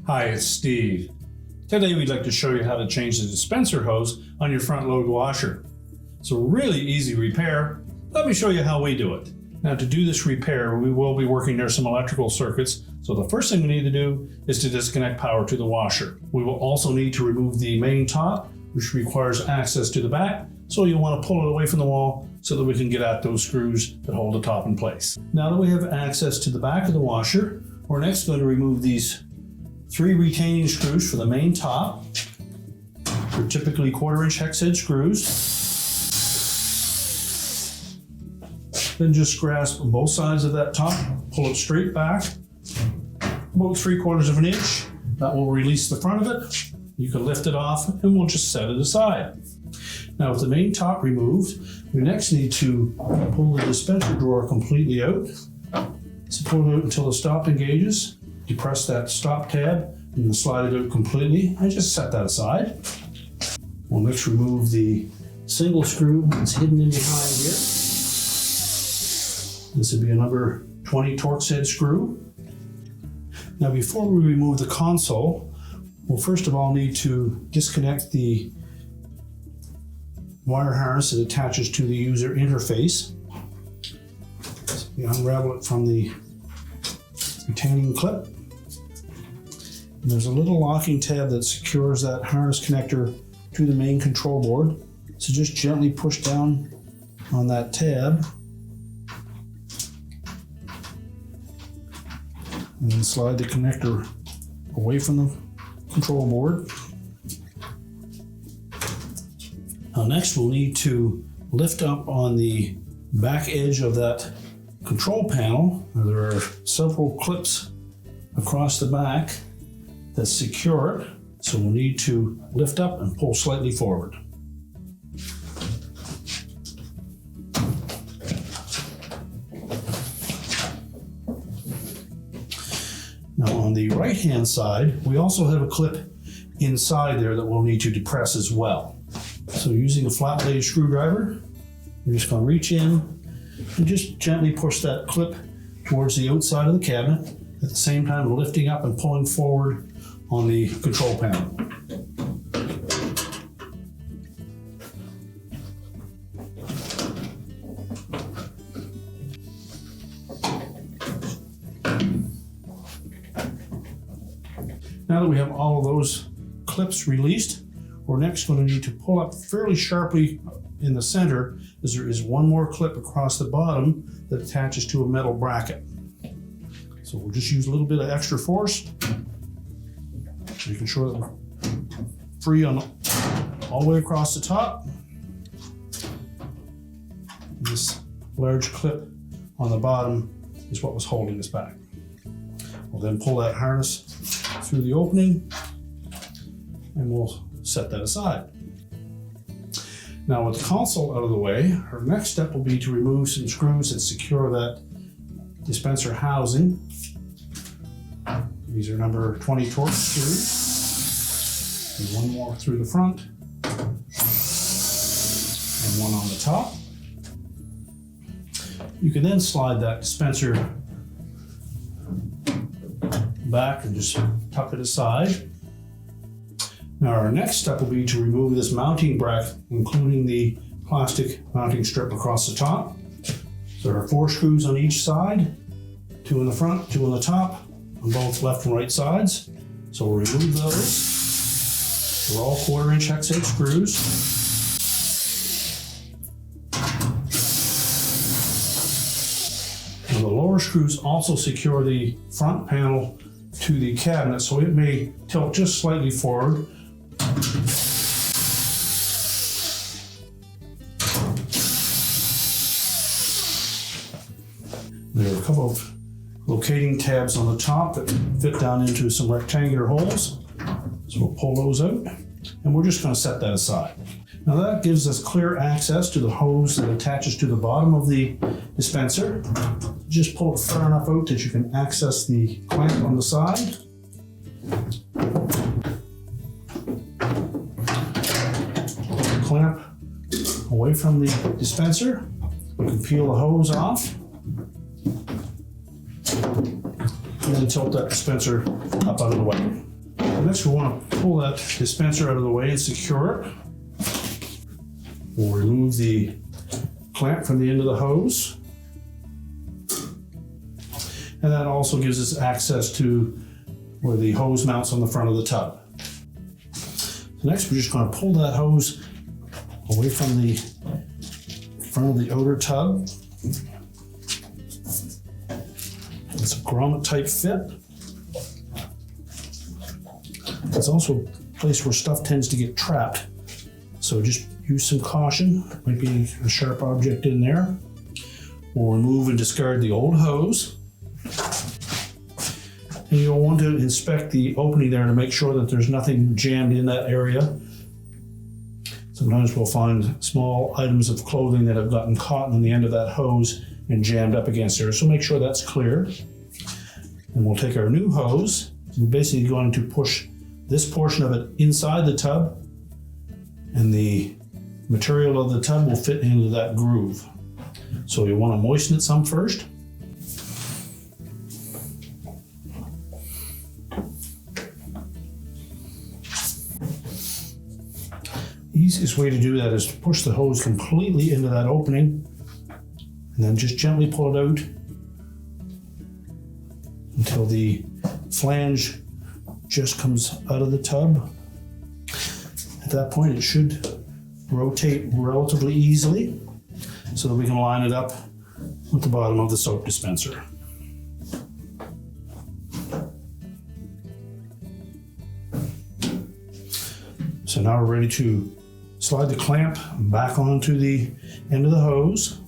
Hi, it's Steve. Today we'd like to show you how to change the dispenser hose on your front load washer. It's a really easy repair. Let me show you how we do it. Now, to do this repair, we will be working near some electrical circuits, so the first thing we need to do is to disconnect power to the washer. We will also need to remove the main top, which requires access to the back, so you'll want to pull it away from the wall so that we can get at those screws that hold the top in place. Now that we have access to the back of the washer, we're next going to remove these 3 retaining screws for the main top. They're typically 1/4-inch hex head screws. Then just grasp both sides of that top, pull it straight back, about 3/4 of an inch. That will release the front of it. You can lift it off and we'll just set it aside. Now, with the main top removed, we next need to pull the dispenser drawer completely out. So pull it out until the stop engages. Depress that stop tab and then slide it out completely and just set that aside. We'll next remove the single screw that's hidden in behind here. This would be a number 20 Torx head screw. Now, before we remove the console, we'll first of all need to disconnect the wire harness that attaches to the user interface. So we unravel it from the retaining clip. And there's a little locking tab that secures that harness connector to the main control board. So just gently push down on that tab and then slide the connector away from the control board. Now next we'll need to lift up on the back edge of that control panel. Now, there are several clips across the back that secure it, so we'll need to lift up and pull slightly forward. Now on the right hand side, we also have a clip inside there that we'll need to depress as well. So using a flat blade screwdriver, we're just going to reach in and just gently push that clip towards the outside of the cabinet, at the same time lifting up and pulling forward on the control panel. Now that we have all of those clips released, we're next going to need to pull up fairly sharply in the center, as there is one more clip across the bottom that attaches to a metal bracket. So we'll just use a little bit of extra force, making sure that we're free on all the way across the top. And this large clip on the bottom is what was holding us back. We'll then pull that harness through the opening and we'll set that aside. Now, with the console out of the way, our next step will be to remove some screws that secure that dispenser housing. These are number 20 Torx screws. And one more through the front and one on the top. You can then slide that dispenser back and just tuck it aside. Now, our next step will be to remove this mounting bracket, including the plastic mounting strip across the top. So there are 4 screws on each side, 2 in the front, 2 on the top, on both left and right sides. So we'll remove those. They're all 1/4-inch hex head screws. Now, the lower screws also secure the front panel to the cabinet, so it may tilt just slightly forward. There are a couple of locating tabs on the top that fit down into some rectangular holes. So we'll pull those out and we're just going to set that aside. Now that gives us clear access to the hose that attaches to the bottom of the dispenser. Just pull it far enough out that you can access the clamp on the side. Pull the clamp away from the dispenser. You can peel the hose off. And then tilt that dispenser up out of the way. Next, we want to pull that dispenser out of the way and secure it. We'll remove the clamp from the end of the hose. And that also gives us access to where the hose mounts on the front of the tub. So next, we're just going to pull that hose away from the front of the outer tub. It's a grommet type fit. It's also a place where stuff tends to get trapped. So just use some caution. Might be a sharp object in there. We'll remove and discard the old hose. And you'll want to inspect the opening there to make sure that there's nothing jammed in that area. Sometimes we'll find small items of clothing that have gotten caught in the end of that hose and jammed up against there. So make sure that's clear. And we'll take our new hose. We're basically going to push this portion of it inside the tub, and the material of the tub will fit into that groove. So you want to moisten it some first. The easiest way to do that is to push the hose completely into that opening and then just gently pull it out until the flange just comes out of the tub. At that point, it should rotate relatively easily so that we can line it up with the bottom of the soap dispenser. So now we're ready to slide the clamp back onto the end of the hose.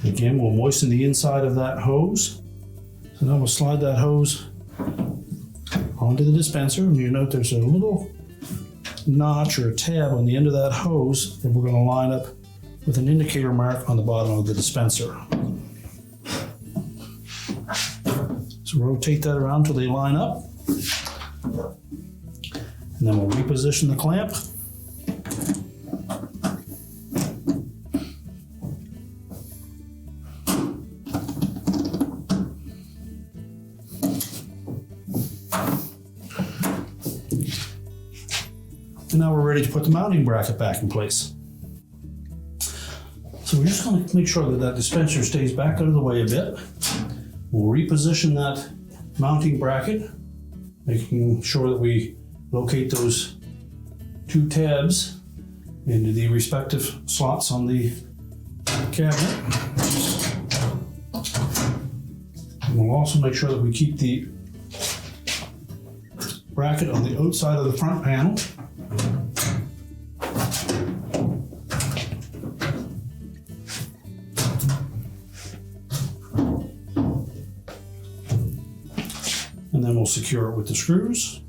Again, we'll moisten the inside of that hose. So now we'll slide that hose onto the dispenser, and you note there's a little notch or a tab on the end of that hose that we're going to line up with an indicator mark on the bottom of the dispenser. So rotate that around till they line up, and then we'll reposition the clamp. And now we're ready to put the mounting bracket back in place. So we're just going to make sure that that dispenser stays back out of the way a bit. We'll reposition that mounting bracket, making sure that we locate those two tabs into the respective slots on the cabinet. And we'll also make sure that we keep the bracket on the outside of the front panel. And then we'll secure it with the screws.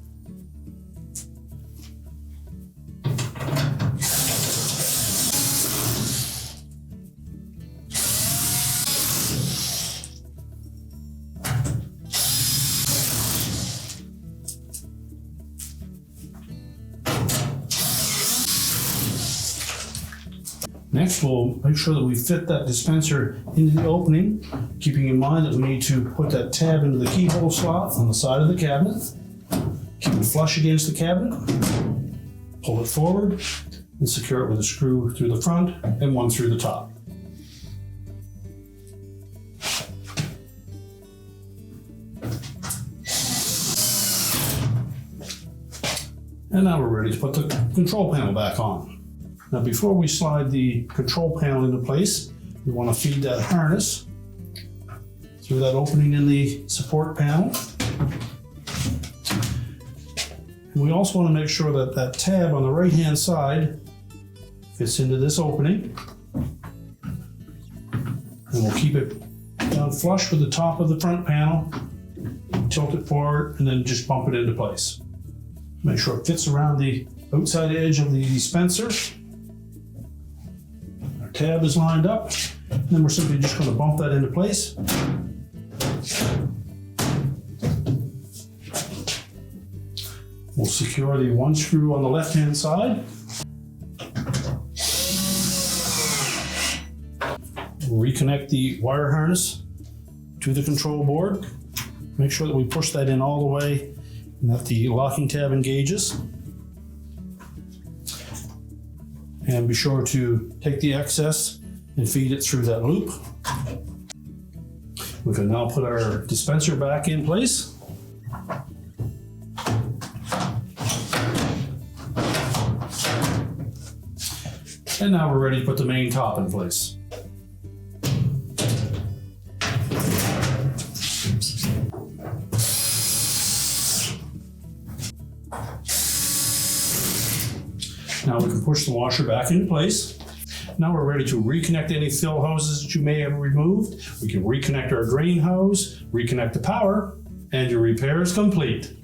Next, we'll make sure that we fit that dispenser into the opening, keeping in mind that we need to put that tab into the keyhole slot on the side of the cabinet. Keep it flush against the cabinet, pull it forward, and secure it with a screw through the front and one through the top. And now we're ready to put the control panel back on. Now, before we slide the control panel into place, we want to feed that harness through that opening in the support panel. And we also want to make sure that that tab on the right-hand side fits into this opening. And we'll keep it down flush with the top of the front panel, tilt it forward, and then just bump it into place. Make sure it fits around the outside edge of the dispenser. Tab is lined up, and then we're simply just going to bump that into place. We'll secure the one screw on the left-hand side. Reconnect the wire harness to the control board. Make sure that we push that in all the way and that the locking tab engages. And be sure to take the excess and feed it through that loop. We can now put our dispenser back in place. And now we're ready to put the main top in place. Now we can push the washer back into place. Now we're ready to reconnect any fill hoses that you may have removed. We can reconnect our drain hose, reconnect the power, and your repair is complete.